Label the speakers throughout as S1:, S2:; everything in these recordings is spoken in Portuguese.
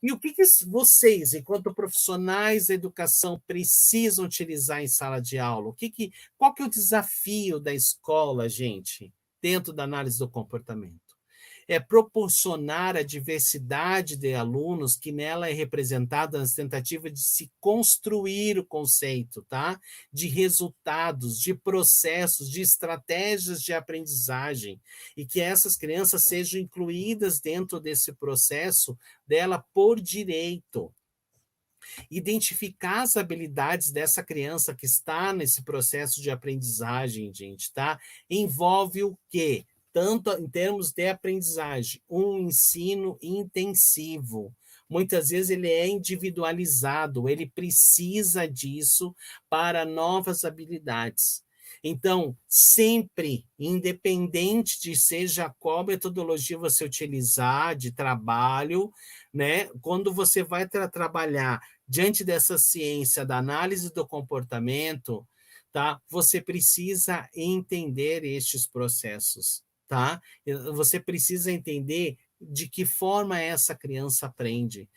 S1: E o que vocês, enquanto profissionais da educação, precisam utilizar em sala de aula? Qual que é o desafio da escola, gente, dentro da análise do comportamento? É proporcionar a diversidade de alunos que nela é representada nas tentativas de se construir o conceito, tá? De resultados, de processos, de estratégias de aprendizagem, e que essas crianças sejam incluídas dentro desse processo dela por direito. Identificar as habilidades dessa criança que está nesse processo de aprendizagem, gente, tá? Envolve o quê? Tanto em termos de aprendizagem, um ensino intensivo. Muitas vezes ele é individualizado, ele precisa disso para novas habilidades. Então, sempre, independente de seja qual metodologia você utilizar de trabalho, né? Quando você vai trabalhar diante dessa ciência da análise do comportamento, tá? Você precisa entender estes processos, tá? Você precisa entender de que forma essa criança aprende.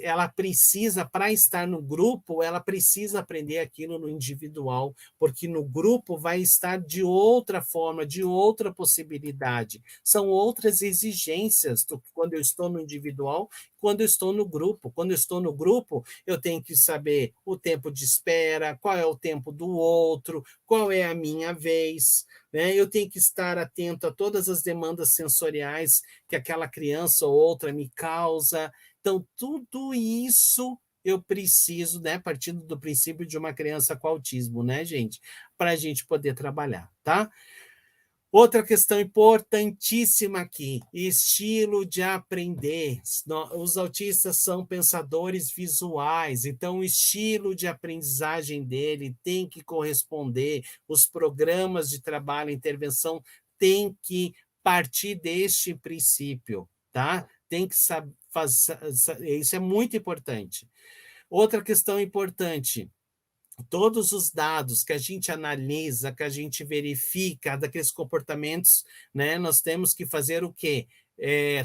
S1: Ela precisa, para estar no grupo, ela precisa aprender aquilo no individual, porque no grupo vai estar de outra forma, de outra possibilidade. São outras exigências do que quando eu estou no individual, quando eu estou no grupo. Quando eu estou no grupo, eu tenho que saber o tempo de espera, qual é o tempo do outro, qual é a minha vez, né? Eu tenho que estar atento a todas as demandas sensoriais que aquela criança ou outra me causa. Então, tudo isso eu preciso, né, partindo do princípio de uma criança com autismo, né, gente, para a gente poder trabalhar, tá? Outra questão importantíssima aqui, estilo de aprender. Os autistas são pensadores visuais, então o estilo de aprendizagem dele tem que corresponder, os programas de trabalho e intervenção têm que partir deste princípio, tá? Tem que saber, isso é muito importante. Outra questão importante, todos os dados que a gente analisa, que a gente verifica daqueles comportamentos, né, nós temos que fazer o quê?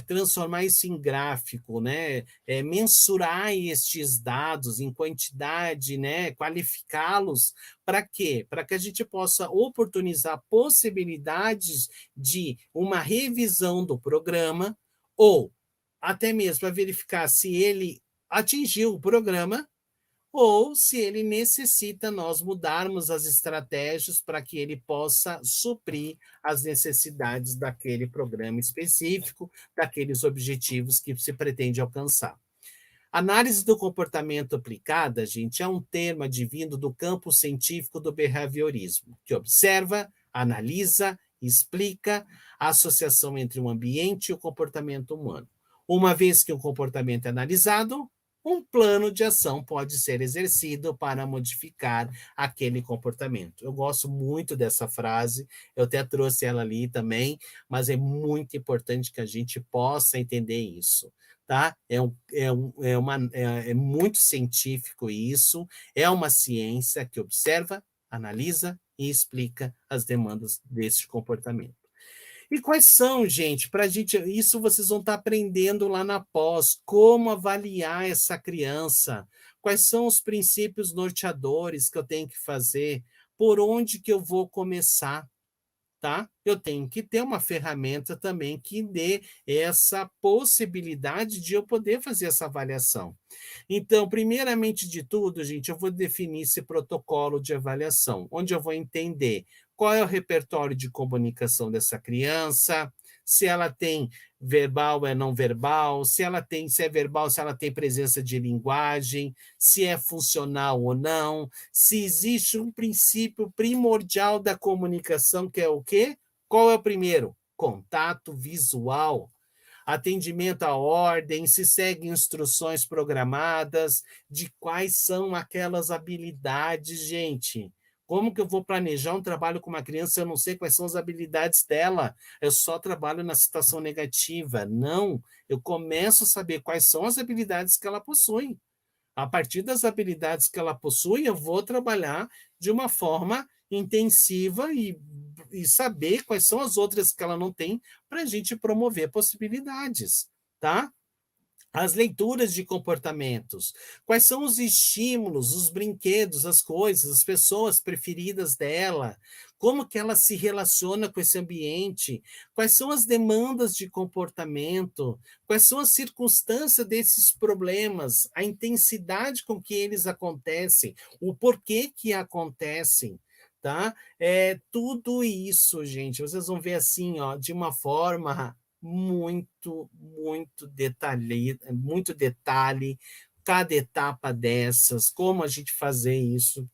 S1: Transformar isso em gráfico, né? Mensurar estes dados em quantidade, né? Qualificá-los para quê? Para que a gente possa oportunizar possibilidades de uma revisão do programa ou até mesmo para verificar se ele atingiu o programa ou se ele necessita nós mudarmos as estratégias para que ele possa suprir as necessidades daquele programa específico, daqueles objetivos que se pretende alcançar. Análise do comportamento aplicada, gente, é um termo advindo do campo científico do behaviorismo, que observa, analisa, explica a associação entre o ambiente e o comportamento humano. Uma vez que o comportamento é analisado, um plano de ação pode ser exercido para modificar aquele comportamento. Eu gosto muito dessa frase, eu até trouxe ela ali também, mas é muito importante que a gente possa entender isso. Tá? É muito científico isso, é uma ciência que observa, analisa e explica as demandas desse comportamento. E quais são, gente, para a gente, isso vocês vão estar aprendendo lá na pós, como avaliar essa criança, quais são os princípios norteadores que eu tenho que fazer, por onde que eu vou começar, tá? Eu tenho que ter uma ferramenta também que dê essa possibilidade de eu poder fazer essa avaliação. Então, primeiramente de tudo, gente, eu vou definir esse protocolo de avaliação, onde eu vou entender qual é o repertório de comunicação dessa criança, se ela tem verbal ou não verbal, se é verbal, se ela tem presença de linguagem, se é funcional ou não, se existe um princípio primordial da comunicação, que é o quê? Qual é o primeiro? Contato visual. Atendimento à ordem, se seguem instruções programadas, de quais são aquelas habilidades, gente. Como que eu vou planejar um trabalho com uma criança se eu não sei quais são as habilidades dela? Eu só trabalho na situação negativa. Não, eu começo a saber quais são as habilidades que ela possui. A partir das habilidades que ela possui, eu vou trabalhar de uma forma intensiva e saber quais são as outras que ela não tem para a gente promover possibilidades, tá? as leituras de comportamentos. Quais são os estímulos, os brinquedos, as coisas, as pessoas preferidas dela? Como que ela se relaciona com esse ambiente? Quais são as demandas de comportamento? Quais são as circunstâncias desses problemas? A intensidade com que eles acontecem? O porquê que acontecem? Tá? Tudo isso, gente, vocês vão ver assim, ó, de uma forma muito detalhe, cada etapa dessas, como a gente fazer isso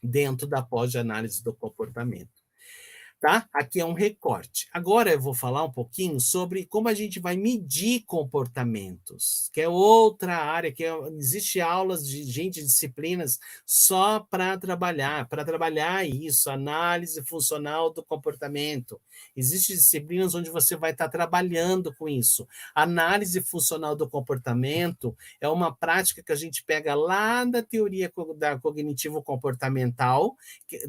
S1: dentro da pós-análise do comportamento. Tá? Aqui é um recorte. Agora eu vou falar um pouquinho sobre como a gente vai medir comportamentos, que é outra área, existe aulas de gente, disciplinas só para trabalhar isso, análise funcional do comportamento. Existem disciplinas onde você vai estar trabalhando com isso. Análise funcional do comportamento é uma prática que a gente pega lá da teoria da cognitivo-comportamental,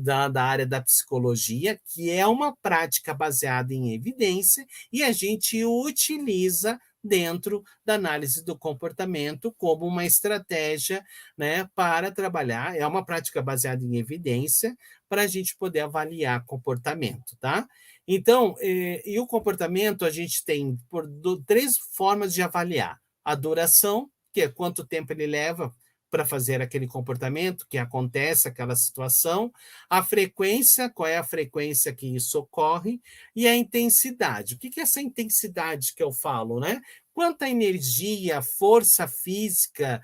S1: da área da psicologia, que é uma prática baseada em evidência, e a gente utiliza dentro da análise do comportamento como uma estratégia, né, para trabalhar. É uma prática baseada em evidência para a gente poder avaliar comportamento, tá? Então, e o comportamento a gente tem três formas de avaliar: a duração, que é quanto tempo ele leva para fazer aquele comportamento, que acontece aquela situação, a frequência, qual é a frequência que isso ocorre, e a intensidade. O que é essa intensidade que eu falo, né? Quanta energia, força física,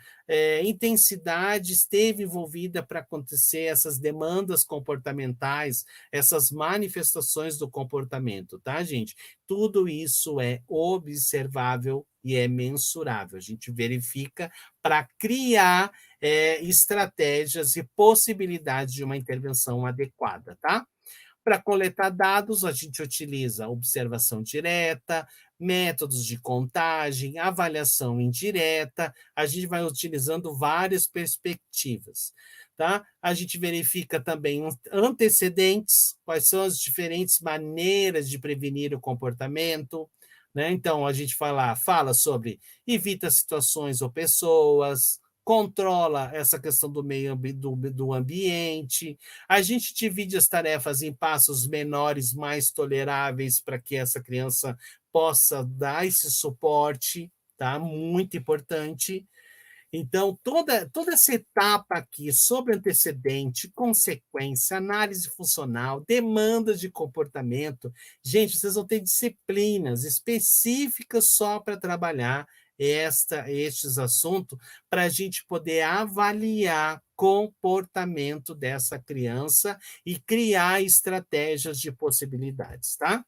S1: intensidade esteve envolvida para acontecer essas demandas comportamentais, essas manifestações do comportamento, tá, gente? Tudo isso é observável e é mensurável. A gente verifica para criar estratégias e possibilidades de uma intervenção adequada, tá? Para coletar dados, a gente utiliza observação direta, métodos de contagem, avaliação indireta, a gente vai utilizando várias perspectivas. Tá? A gente verifica também antecedentes, quais são as diferentes maneiras de prevenir o comportamento. Né? Então, a gente fala sobre evita situações ou pessoas, controla essa questão do ambiente, a gente divide as tarefas em passos menores, mais toleráveis, para que essa criança possa dar esse suporte, tá? Muito importante. Então, toda essa etapa aqui sobre antecedente, consequência, análise funcional, demandas de comportamento, gente, vocês vão ter disciplinas específicas só para trabalhar estes assuntos, para a gente poder avaliar comportamento dessa criança e criar estratégias de possibilidades, tá?